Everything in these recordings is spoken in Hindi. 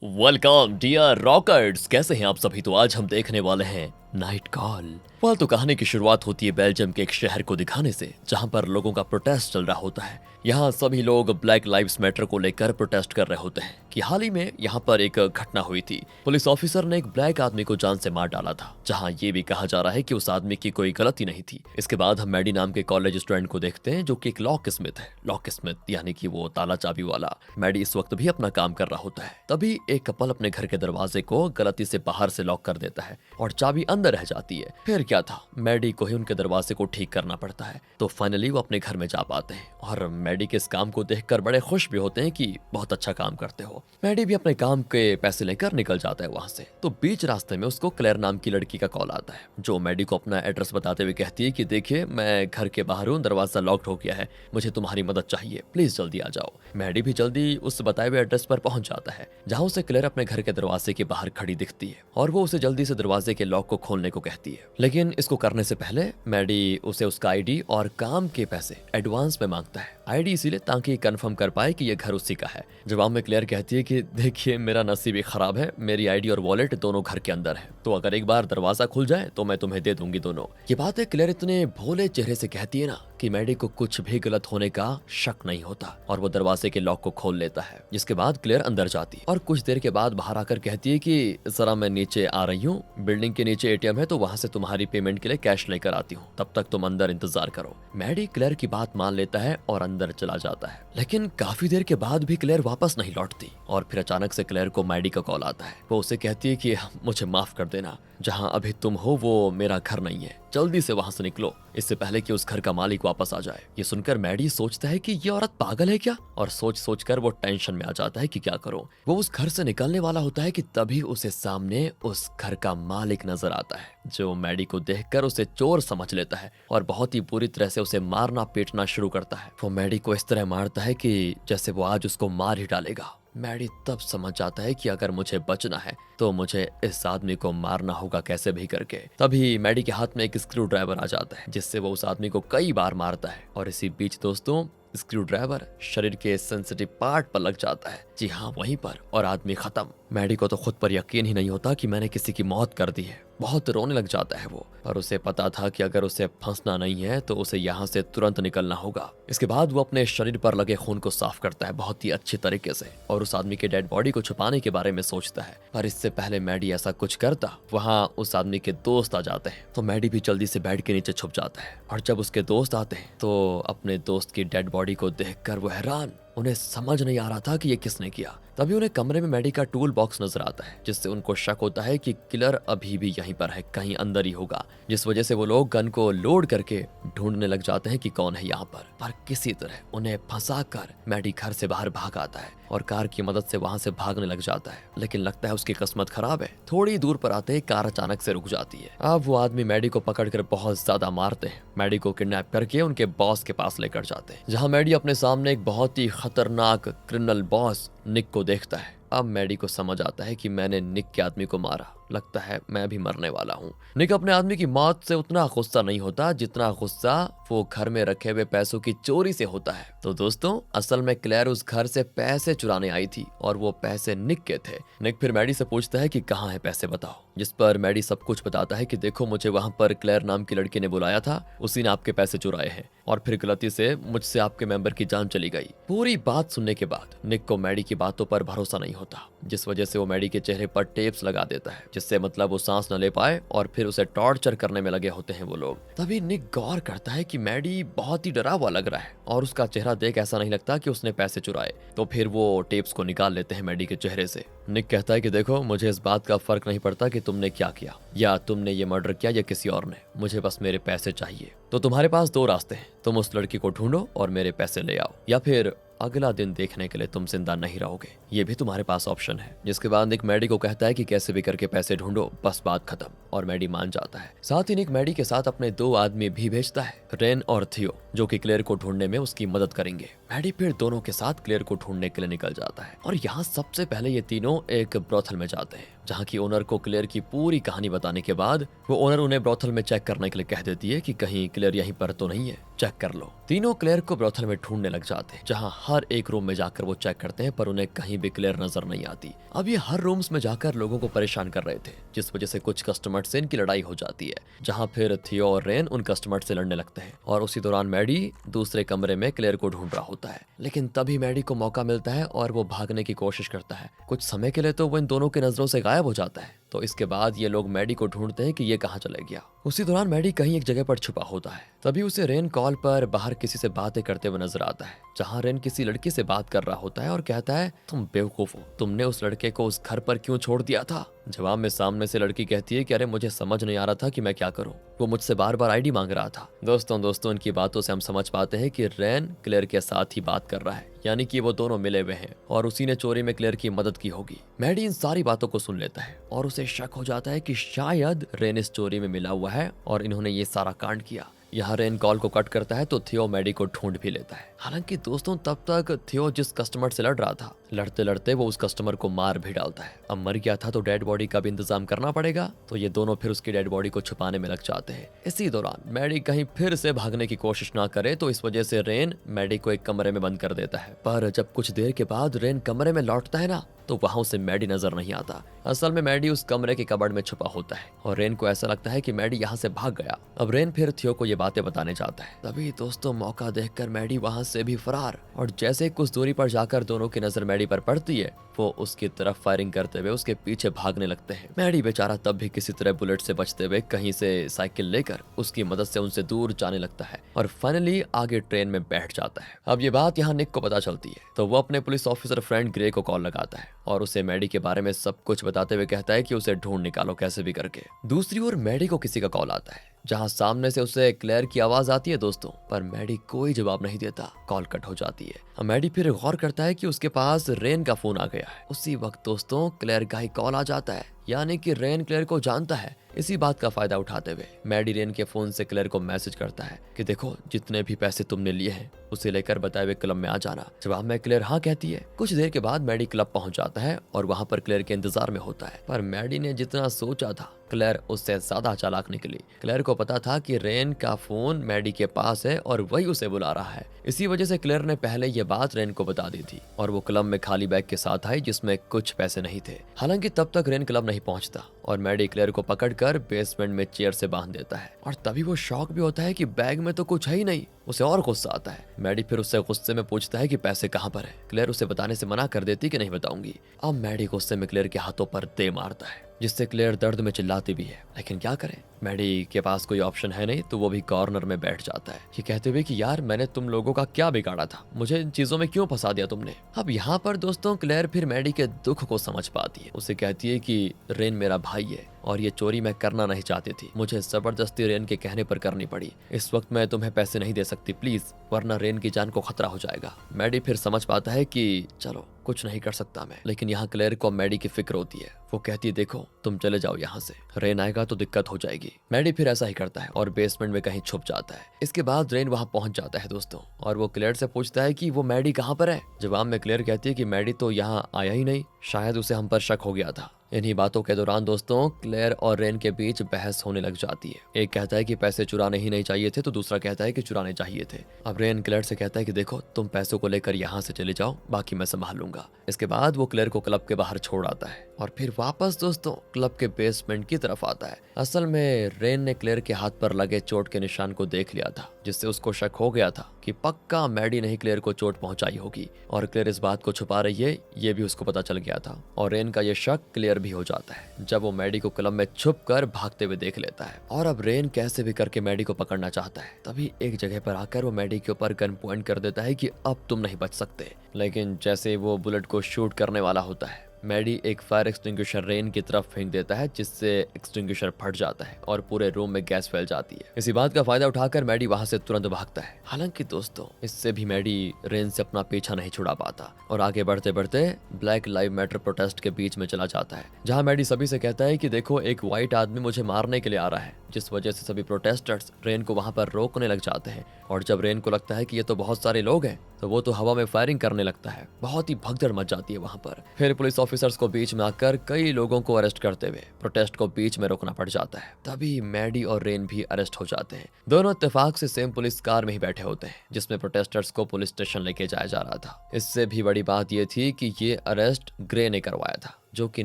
वेलकम डियर रॉकर्स, कैसे हैं आप सभी। तो आज हम देखने वाले हैं नाइट कॉल। फालतू कहानी की शुरुआत होती है बेल्जियम के एक शहर को दिखाने से, जहां पर लोगों का प्रोटेस्ट चल रहा होता है। यहाँ सभी लोग ब्लैक लाइव्स मैटर को लेकर प्रोटेस्ट कर रहे होते हैं कि हाल ही में यहाँ पर एक घटना हुई थी। पुलिस ऑफिसर ने एक ब्लैक आदमी को जान से मार डाला था, जहाँ ये भी कहा जा रहा है कि उस आदमी की कोई गलती नहीं थी। इसके बाद हम मैडी नाम के कॉलेज स्टूडेंट को देखते हैं, जो कि एक लॉक स्मिथ है। लॉक स्मिथ यानी कि वो ताला चाबी वाला। मैडी इस वक्त भी अपना काम कर रहा होता है। तभी एक कपल अपने घर के दरवाजे को गलती से बाहर से लॉक कर देता है और चाबी अंदर रह जाती है। फिर क्या था, मैडी को ही उनके दरवाजे को ठीक करना पड़ता है। तो फाइनली वो अपने घर में जा पाते हैं और मैडी के इस काम को देखकर बड़े खुश भी होते हैं कि बहुत अच्छा काम करते हो। मैडी भी अपने काम के पैसे लेकर निकल जाता है वहां से। तो बीच रास्ते में उसको क्लेयर नाम की लड़की का कॉल आता है, जो मैडी को अपना एड्रेस बताते हुए कहती है कि देखिए, मैं घर के बाहर हूँ, दरवाजा लॉक्ड हो गया है, मुझे तुम्हारी मदद चाहिए, प्लीज जल्दी आ जाओ। मैडी भी जल्दी उस बताए हुए एड्रेस पर पहुंच जाता है, जहां उसे क्लेयर अपने घर के दरवाजे के बाहर खड़ी दिखती है और वो उसे जल्दी से दरवाजे के लॉक को खोलने को कहती है। लेकिन इसको करने से पहले मैडी उसे उसका आईडी और काम के पैसे एडवांस में मांगता है। आईडी इसीलिए ताकि कंफर्म कर पाए कि ये घर उसी का है। जवाब में क्लेयर कहती है कि देखिए, मेरा नसीब ही खराब है, मेरी आईडी और वॉलेट दोनों घर के अंदर है, तो अगर एक बार दरवाजा खुल जाए तो मैं तुम्हें दे दूंगी दोनों। ये बात है क्लेयर इतने भोले चेहरे से कहती है ना कि मैडी को कुछ भी गलत होने का शक नहीं होता और वो दरवाजे के लॉक को खोल लेता है। जिसके बाद क्लेयर अंदर जाती और कुछ देर के बाद बाहर आकर कहती है कि जरा मैं नीचे आ रही हूँ, बिल्डिंग के नीचे एटीएम है, तो वहां से तुम्हारी पेमेंट के लिए कैश लेकर आती हूँ, तब तक तुम अंदर इंतजार करो। मैडी क्लेयर की बात मान लेता है और अंदर चला जाता है। लेकिन काफी देर के बाद भी क्लेयर वापस नहीं लौटती और फिर अचानक से क्लेयर को मैडी का कॉल आता है। वो उसे कहती है कि मुझे माफ कर देना, जहां अभी तुम हो वो मेरा घर नहीं है, जल्दी से वहां से निकलो, इससे पहले कि उस घर का मालिक वापस आ जाए। ये सुनकर मैडी सोचता है कि ये औरत पागल है क्या, और सोच कर वो टेंशन में आ जाता है कि क्या करूं। वो उस घर से निकलने वाला होता है कि तभी उसे सामने उस घर का मालिक नजर आता है, जो मैडी को देखकर उसे चोर समझ लेता है और बहुत ही बुरी तरह से उसे मारना पीटना शुरू करता है। वो मैडी को इस तरह मारता है कि जैसे वो आज उसको मार ही डालेगा। मैडी तब समझ जाता है कि अगर मुझे बचना है तो मुझे इस आदमी को मारना होगा कैसे भी करके। तभी मैडी के हाथ में एक स्क्रू ड्राइवर आ जाता है, जिससे वो उस आदमी को कई बार मारता है। और इसी बीच दोस्तों, स्क्रू ड्राइवर शरीर के सेंसिटिव पार्ट पर लग जाता है, जी हाँ वहीं पर, और आदमी खत्म। मैडी को तो खुद पर यकीन ही नहीं होता कि मैंने किसी की मौत कर दी है। बहुत रोने लग जाता है वो, और उसे पता था कि अगर उसे फंसना नहीं है तो उसे यहाँ से तुरंत निकलना होगा। इसके बाद वो अपने शरीर पर लगे खून को साफ करता है बहुत ही अच्छे तरीके से, और उस आदमी के डेड बॉडी को छुपाने के बारे में सोचता है। पर इससे पहले मैडी ऐसा कुछ करता, वहाँ उस आदमी के दोस्त आ जाते हैं, तो मैडी भी जल्दी से बेड के नीचे छुप जाता है। और जब उसके दोस्त आते हैं तो अपने दोस्त की डेड बॉडी को देखकर वो हैरान, उन्हें समझ नहीं आ रहा था कि ये किसने किया। तभी उन्हें कमरे में मैडी का टूल बॉक्स नजर आता है, जिससे उनको शक होता है कि किलर अभी भी यहीं पर है, कहीं अंदर ही होगा। जिस वजह से वो लोग गन को लोड करके ढूंढने लग जाते हैं कि कौन है यहाँ पर किसी तरह उन्हें फंसाकर मैडी घर से बाहर भाग आता है और कार की मदद से वहां से भागने लग जाता है। लेकिन लगता है उसकी किस्मत खराब है। थोड़ी दूर पर आते ही कार अचानक से रुक जाती है। अब वो आदमी मैडी को पकड़कर बहुत ज्यादा मारते हैं। मैडी को किडनैप करके उनके बॉस के पास लेकर जाते हैं, जहां मैडी अपने सामने एक बहुत ही खतरनाक क्रिमिनल बॉस निक को देखता है। अब मैडी को समझ आता है कि मैंने निक के आदमी को मारा, लगता है मैं भी मरने वाला हूँ। निक अपने आदमी की मौत से उतना गुस्सा नहीं होता जितना गुस्सा वो घर में रखे हुए पैसों की चोरी से होता है। तो दोस्तों, असल में क्लेयर उस घर से पैसे चुराने आई थी और वो पैसे निक के थे। निक फिर मैडी से पूछता है कि कहाँ है पैसे, बताओ। जिस पर मैडी सब कुछ बताता है कि देखो, मुझे वहां पर क्लेयर नाम की लड़की ने बुलाया था, उसी ने आपके पैसे चुराए हैं और फिर गलती से मुझसे आपके मेंबर की जान चली गई। पूरी बात सुनने के बाद निक को मैडी की बातों पर भरोसा नहीं होता, जिस वजह से वो मैडी के चेहरे पर टेप्स लगा देता है, जिससे मतलब वो सांस न ले पाए, और फिर उसे टॉर्चर करने में लगे होते हैं वो लोग। तभी निक गौर करता है कि मैडी बहुत ही डरा हुआ लग रहा है और उसका चेहरा देख ऐसा नहीं लगता कि उसने पैसे चुराए। तो फिर वो टेप्स को निकाल लेते हैं मैडी के चेहरे से। निक कहता है कि देखो, मुझे इस बात का फर्क नहीं पड़ता कि तुमने क्या किया, या तुमने ये मर्डर किया या किसी और ने, मुझे बस मेरे पैसे चाहिए। तो तुम्हारे पास दो रास्ते हैं, तुम उस लड़की को ढूंढो और मेरे पैसे ले आओ, या फिर अगला दिन देखने के लिए तुम जिंदा नहीं रहोगे, ये भी तुम्हारे पास ऑप्शन है। जिसके बाद निक मैडी को कहता है कि कैसे भी करके पैसे ढूंढो, बस बात खत्म, और मैडी मान जाता है। साथ ही निक मैडी के साथ अपने दो आदमी भी भेजता है, रेन और थियो, जो कि क्लेयर को ढूंढने में उसकी मदद करेंगे। मैडी फिर दोनों के साथ क्लेयर को ढूंढने के लिए निकल जाता है और यहाँ सबसे पहले ये तीनों एक ब्रोथल में जाते हैं, जहाँ की ओनर को क्लेयर की पूरी कहानी बताने के बाद वो ओनर उन्हें ब्रोथल में चेक करने के लिए कह देती है कि कहीं क्लेयर यहीं पर तो नहीं है, चेक कर लो। तीनों क्लेयर को ब्रोथल में ढूंढने लग जाते हैं, जहाँ हर एक रूम में जाकर वो चेक करते हैं, पर उन्हें कहीं भी क्लेयर नजर नहीं आती। अब ये हर रूम्स में जाकर लोगों को परेशान कर रहे थे, जिस वजह से कुछ कस्टमर से इनकी लड़ाई हो जाती है, जहाँ फिर थियो और रेन उन कस्टमर से लड़ने लगते हैं। और उसी दौरान मैडी दूसरे कमरे में क्लेयर को ढूंढ रहा होता है, लेकिन तभी मैडी को मौका मिलता है और वो भागने की कोशिश करता है। कुछ समय के लिए तो वो इन दोनों की नजरों से गायब हो जाता है। तो इसके बाद ये लोग मैडी को ढूंढते हैं कि ये कहाँ चले गया। उसी दौरान मैडी कहीं एक जगह पर छुपा होता है, तभी उसे रेन कॉल पर बाहर किसी से बातें करते हुए नजर आता है, जहाँ रेन किसी लड़की से बात कर रहा होता है और कहता है, तुम बेवकूफ हो, तुमने उस लड़के को उस घर पर क्यों छोड़ दिया था। जवाब में सामने से लड़की कहती है कि अरे मुझे समझ नहीं आ रहा था कि मैं क्या करूं, वो मुझसे बार बार आईडी मांग रहा था। दोस्तों इनकी बातों से हम समझ पाते हैं कि रेन क्लेयर के साथ ही बात कर रहा है, यानी कि वो दोनों मिले हुए हैं और उसी ने चोरी में क्लेयर की मदद की होगी। मैडी इन सारी बातों को सुन लेता है और उसे शक हो जाता है कि शायद रेन इस चोरी में मिला हुआ है और इन्होंने ये सारा कांड किया। यहाँ रेन कॉल को कट करता है तो थियो मैडी को ढूंढ भी लेता है। हालांकि दोस्तों तब तक थियो जिस कस्टमर से लड़ रहा था, लड़ते लड़ते वो उस कस्टमर को मार भी डालता है। अब मर गया था तो डेड बॉडी का भी इंतजाम करना पड़ेगा, तो ये दोनों फिर उसकी डेड बॉडी को छुपाने में लग जाते हैं। इसी दौरान मैडी कहीं फिर से भागने की कोशिश ना करे, तो इस वजह से रेन मैडी को एक कमरे में बंद कर देता है। पर जब कुछ देर के बाद रेन कमरे में लौटता है ना, तो वहां उसे मैडी नजर नहीं आता। असल में मैडी उस कमरे के कबर्ड में छुपा होता है और रेन को ऐसा लगता है कि मैडी यहाँ से भाग गया। अब रेन फिर थियो को ये बातें बताने जाता है, तभी दोस्तों मौका देखकर मैडी वहां से भी फरार। और जैसे कुछ दूरी पर जाकर दोनों की नजर मैडी पर पड़ती है, वो उसकी तरफ फायरिंग करते हुए उसके पीछे भागने लगते हैं। मैडी बेचारा तब भी किसी तरह बुलेट से बचते हुए कहीं से साइकिल लेकर उसकी मदद से उनसे दूर जाने लगता है और फाइनली आगे ट्रेन में बैठ जाता है। अब ये बात यहाँ निक को पता चलती है, तो वो अपने पुलिस ऑफिसर फ्रेंड ग्रे को कॉल लगाता है और उसे मैडी के बारे में सब कुछ बताते हुए कहता है कि उसे ढूंढ निकालो कैसे भी करके। दूसरी ओर मैडी को किसी का कॉल आता है, जहां सामने से उसे क्लेयर की आवाज आती है दोस्तों, पर मैडी कोई जवाब नहीं देता। कॉल कट हो जाती है। अब मैडी फिर गौर करता है कि उसके पास रेन का फोन आ गया है। उसी वक्त दोस्तों क्लेयर का ही कॉल आ जाता है, यानी कि रेन क्लेयर को जानता है। इसी बात का फायदा उठाते हुए मैडी रेन के फोन से क्लेयर को मैसेज करता है कि देखो जितने भी पैसे तुमने लिए हैं उसे लेकर बताए हुए क्लब में आ जाना। जवाब में क्लेयर हाँ कहती है। कुछ देर के बाद मैडी क्लब पहुंच जाता है और वहां पर क्लेयर के इंतजार में होता है, पर मैडी ने जितना सोचा था क्लेयर उससे ज्यादा चालाक निकली। क्लेयर को पता था कि रेन का फोन मैडी के पास है और वही उसे बुला रहा है। इसी वजह से क्लेयर ने पहले ये बात रेन को बता दी थी और वो क्लब में खाली बैग के साथ आई जिसमें कुछ पैसे नहीं थे। हालांकि तब तक रेन क्लब नहीं पहुंचता और मैडी क्लेयर को पकड़कर बेसमेंट में चेयर से बांध देता है और तभी वो शॉक भी होता है कि बैग में तो कुछ है ही नहीं। उसे और गुस्सा आता है। मैडी फिर उससे गुस्से में पूछता है कि पैसे कहाँ पर है। क्लेयर उसे बताने से मना कर देती कि नहीं बताऊंगी। अब मैडी गुस्से में क्लेयर के हाथों पर दे मारता है, जिससे क्लेयर दर्द में चिल्लाती भी है, लेकिन क्या करें, मैडी के पास कोई ऑप्शन है नहीं, तो वो भी कॉर्नर में बैठ जाता है, ये कहते हुए कि यार मैंने तुम लोगों का क्या बिगाड़ा था, मुझे इन चीजों में क्यों फंसा दिया तुमने। अब यहाँ पर दोस्तों क्लेयर फिर मैडी के दुख को समझ पाती है। उसे कहती है कि रेन मेरा भाई है और ये चोरी मैं करना नहीं चाहती थी, मुझे जबरदस्ती रेन के कहने पर करनी पड़ी। इस वक्त मैं तुम्हें पैसे नहीं दे सकती प्लीज, वरना रेन की जान को खतरा हो जाएगा। मैडी फिर समझ पाता है कि चलो कुछ नहीं कर सकता मैं, लेकिन यहाँ क्लेयर को मैडी की फिक्र होती है। वो कहती है देखो तुम चले जाओ यहाँ से, रेन आएगा तो दिक्कत हो जाएगी। मैडी फिर ऐसा ही करता है और बेसमेंट में कहीं छुप जाता है। इसके बाद रेन वहाँ पहुंच जाता है दोस्तों और वो क्लेयर से पूछता है कि वो मैडी कहाँ पर है। जवाब में क्लेयर कहती है कि मैडी तो यहाँ आया ही नहीं, शायद उसे हम पर शक हो गया था। इन्हीं बातों के दौरान दोस्तों क्लेयर और रेन के बीच बहस होने लग जाती है। एक कहता है कि पैसे चुराने ही नहीं चाहिए थे, तो दूसरा कहता है कि चुराने चाहिए थे। अब रेन क्लेयर से कहता है कि देखो तुम पैसों को लेकर यहाँ से चले जाओ, बाकी मैं संभाल लूंगा। इसके बाद वो क्लेयर को क्लब के बाहर छोड़ आता है और फिर वापस दोस्तों क्लब के बेसमेंट की तरफ आता है। असल में रेन ने क्लेयर के हाथ पर लगे चोट के निशान को देख लिया था, जिससे उसको शक हो गया था कि पक्का मैडी ने ही क्लेयर को चोट पहुंचाई होगी और क्लेयर इस बात को छुपा रही है, ये भी उसको पता चल गया था। और रेन का ये शक क्लियर भी हो जाता है जब वो मैडी को क्लब में छुप कर भागते हुए देख लेता है। और अब रेन कैसे भी करके मैडी को पकड़ना चाहता है, तभी एक जगह पर आकर वो मैडी के ऊपर गन पॉइंट कर देता है कि अब तुम नहीं बच सकते। लेकिन जैसे वो बुलेट को शूट करने वाला होता है, मैडी एक फायर एक्सटिंग्विशर रेन की तरफ फेंक देता है, जिससे एक्सटिंग्विशर फट जाता है और पूरे रूम में गैस फैल जाती है। इसी बात का फायदा उठाकर मैडी वहां से तुरंत भागता है। हालांकि दोस्तों इससे भी मैडी रेन से अपना पीछा नहीं छुड़ा पाता और आगे बढ़ते बढ़ते ब्लैक लाइव मैटर प्रोटेस्ट के बीच में चला जाता है, जहां मैडी सभी से कहता है कि देखो एक व्हाइट आदमी मुझे मारने के लिए आ रहा है, जिस वजह से सभी प्रोटेस्टर्स रेन को वहां पर रोकने लग जाते हैं। और जब रेन को लगता है कि ये तो बहुत सारे लोग हैं, तो वो तो हवा में फायरिंग करने लगता है। बहुत ही भगदड़ मच जाती है वहां पर। फिर पुलिस ऑफिसर ऑफिसर्स को बीच में आकर कई लोगों को अरेस्ट करते हुए प्रोटेस्ट को बीच में रोकना पड़ जाता है। तभी मैडी और रेन भी अरेस्ट हो जाते हैं। दोनों इत्तेफाक से सेम पुलिस कार में ही बैठे होते हैं जिसमें प्रोटेस्टर्स को पुलिस स्टेशन लेके जाया जा रहा था। इससे भी बड़ी बात यह थी कि ये अरेस्ट ग्रे ने करवाया था, जो कि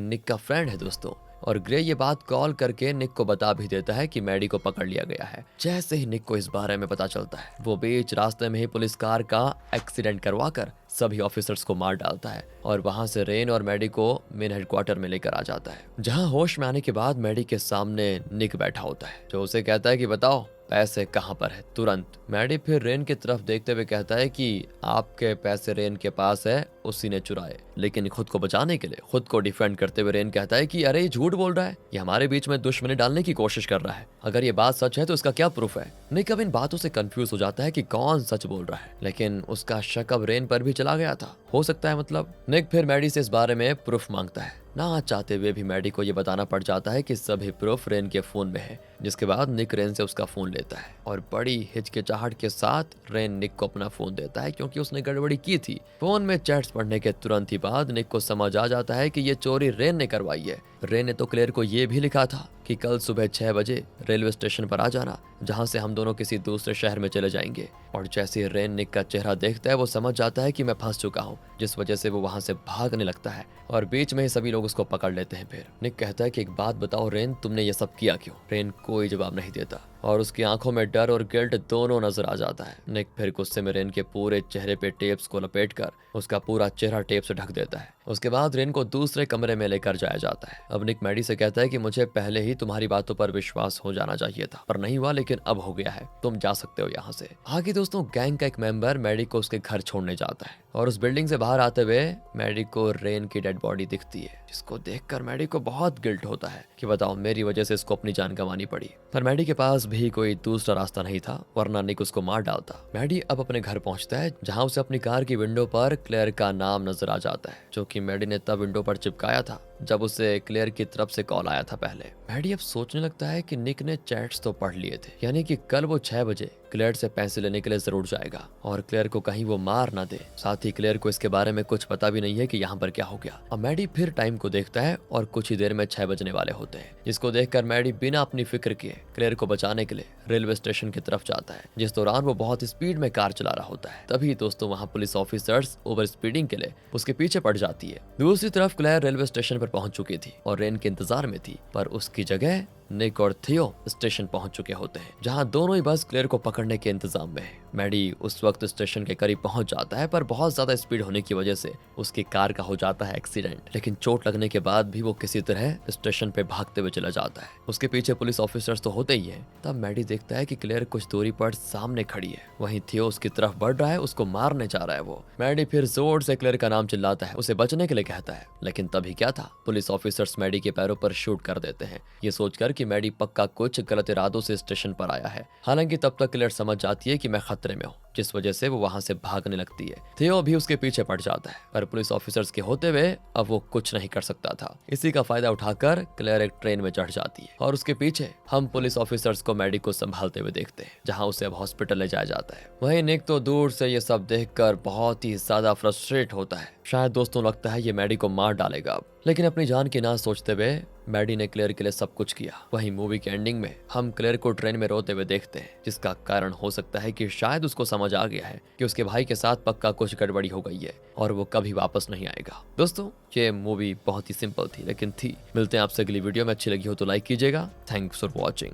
निक का फ्रेंड है दोस्तों। और ग्रे ये बात कॉल करके निक को बता भी देता है कि मैडी को पकड़ लिया गया है। जैसे ही निक को इस बारे में पता चलता है, वो बीच रास्ते में ही पुलिस कार का एक्सीडेंट करवाकर सभी ऑफिसर्स को मार डालता है और वहां से रेन और मैडी को मेन हेडक्वार्टर में लेकर आ जाता है, जहां होश में आने के बाद मैडी के सामने निक बैठा होता है, जो उसे कहता है कि बताओ पैसे कहाँ पर है तुरंत। मैडी फिर रेन की तरफ देखते हुए कहता है कि आपके पैसे रेन के पास है, उसी ने चुराए। लेकिन खुद को बचाने के लिए, खुद को डिफेंड करते हुए रेन कहता है कि अरे ये झूठ बोल रहा है, ये हमारे बीच में दुश्मनी डालने की कोशिश कर रहा है। अगर ये बात सच है तो इसका क्या प्रूफ है। निक अब इन बातों से कंफ्यूज हो जाता है कि कौन सच बोल रहा है, लेकिन उसका शक अब रेन पर भी चला गया था। हो सकता है मतलब। निक फिर मैडी से इस बारे में प्रूफ मांगता है। ना चाहते हुए भी मैडी को ये बताना पड़ जाता है कि सभी प्रूफ रेन के फोन में है। जिसके बाद निक रेन से उसका फोन लेता है और बड़ी हिचकिचाहट के साथ रेन निक को अपना फोन देता है, क्योंकि उसने गड़बड़ी की थी। फोन में चैट्स पढ़ने के तुरंत ही बाद निक को समझ आ जाता है कि ये चोरी रेन ने करवाई है। रेन ने तो क्लेयर को ये भी लिखा था कि कल सुबह 6 बजे रेलवे स्टेशन पर आ जाना, जहां से हम दोनों किसी दूसरे शहर में चले जाएंगे। और जैसे ही रेन निक का चेहरा देखता है, वो समझ जाता है कि मैं फंस चुका हूँ, जिस वजह से वो वहां से भागने लगता है और बीच में ही सभी लोग उसको पकड़ लेते हैं। फिर निक कहता है कि एक बात बताओ रेन, तुमने ये सब किया क्यों। रेन कोई जवाब नहीं देता और उसकी आंखों में डर और गिल्ट दोनों नजर आ जाता है। निक फिर गुस्से में रेन के पूरे चेहरे पे टेप्स को लपेटकर उसका पूरा चेहरा टेप से ढक देता है। उसके बाद रेन को दूसरे कमरे में लेकर जाया जाता है। अब निक मैडी से कहता है कि मुझे पहले ही तुम्हारी बातों पर विश्वास हो जाना चाहिए था, पर नहीं हुआ, लेकिन अब हो गया है, तुम जा सकते हो यहाँ से। आगे दोस्तों, गैंग का एक मेंबर मैडी को उसके घर छोड़ने जाता है और उस बिल्डिंग से बाहर आते हुए मैडी को रेन की डेड बॉडी दिखती है, जिसको देखकर मैडी को बहुत गिल्ट होता है कि बताओ मेरी वजह से इसको अपनी जान गंवानी पड़ी। पर मैडी के पास भी कोई दूसरा रास्ता नहीं था, वरना निक उसको मार डालता। मैडी अब अपने घर पहुंचता है, जहां उसे अपनी कार की विंडो पर क्लेयर का नाम नजर आ जाता है, जो कि मैडी ने तब विंडो पर चिपकाया था जब उसे क्लेयर की तरफ से कॉल आया था पहले। मैडी अब सोचने लगता है कि निक ने चैट्स तो पढ़ लिए थे, यानी कि कल वो 6 बजे क्लेयर से पैसे लेने के लिए जरूर जाएगा और क्लेयर को कहीं वो मार ना दे। साथ ही क्लेयर को इसके बारे में कुछ पता भी नहीं है कि यहाँ पर क्या हो गया। अब मैडी फिर टाइम को देखता है और कुछ ही देर में 6 बजने वाले होते हैं, जिसको देखकर मैडी बिना अपनी फिक्र किए क्लेयर को बचाने के लिए रेलवे स्टेशन की तरफ जाता है, जिस दौरान वो बहुत स्पीड में कार चला रहा होता है। तभी दोस्तों वहाँ पुलिस ऑफिसर्स ओवर स्पीडिंग के लिए उसके पीछे पड़ जाती है। दूसरी तरफ क्लेयर रेलवे स्टेशन पर पहुंच चुकी थी और रेन के इंतजार में थी, पर उसकी जगह निक और थियो स्टेशन पहुंच चुके होते हैं, जहां दोनों ही बस क्लेयर को पकड़ने के इंतजाम में है। मैडी उस वक्त स्टेशन के करीब पहुंच जाता है, पर बहुत ज्यादा स्पीड होने की वजह से उसकी कार का हो जाता है एक्सीडेंट। लेकिन चोट लगने के बाद भी वो किसी तरह स्टेशन पे भागते हुए चला जाता है। उसके पीछे पुलिस ऑफिसर्स तो होते ही हैं। तब मैडी देखता है कि क्लेयर कुछ दूरी पर सामने खड़ी है, वहीं थियो उसकी तरफ बढ़ रहा है, उसको मारने जा रहा है वो। मैडी फिर जोर से क्लेयर का नाम चिल्लाता है, उसे बचने के लिए कहता है, लेकिन तभी क्या था, पुलिस ऑफिसर्स मैडी के पैरों पर शूट कर देते हैं, ये सोचकर कि मैडी पक्का कुछ गलत इरादों से स्टेशन पर आया है। हालांकि तब तक क्लेयर समझ जाती है कि मैं खतरे में हूँ, जिस वजह से वो वहां से भागने लगती है। थियो भी उसके पीछे पड़ जाता है, पर पुलिस ऑफिसर्स के होते हुए अब वो कुछ नहीं कर सकता था। इसी का फायदा उठाकर क्लेयर एक ट्रेन में चढ़ जाती है और उसके पीछे हम पुलिस ऑफिसर्स को मैडी को संभालते हुए देखते हैं, जहां उसे अब हॉस्पिटल ले जाया जाता है। वहीं निक तो दूर से ये सब देखकर बहुत ही ज्यादा फ्रस्ट्रेट होता है। शायद दोस्तों लगता है ये मैडी को मार डालेगा अब, लेकिन अपनी जान की ना सोचते हुए मैडी ने क्लेयर के लिए सब कुछ किया। वहीं मूवी के एंडिंग में हम क्लेयर को ट्रेन में रोते हुए देखते हैं, जिसका कारण हो सकता है कि शायद उसको समझ आ गया है कि उसके भाई के साथ पक्का कुछ गड़बड़ी हो गई है और वो कभी वापस नहीं आएगा। दोस्तों ये मूवी बहुत ही सिंपल थी, लेकिन थी। मिलते हैं आपसे अगली वीडियो में। अच्छी लगी हो तो लाइक कीजिएगा। Thanks for watching.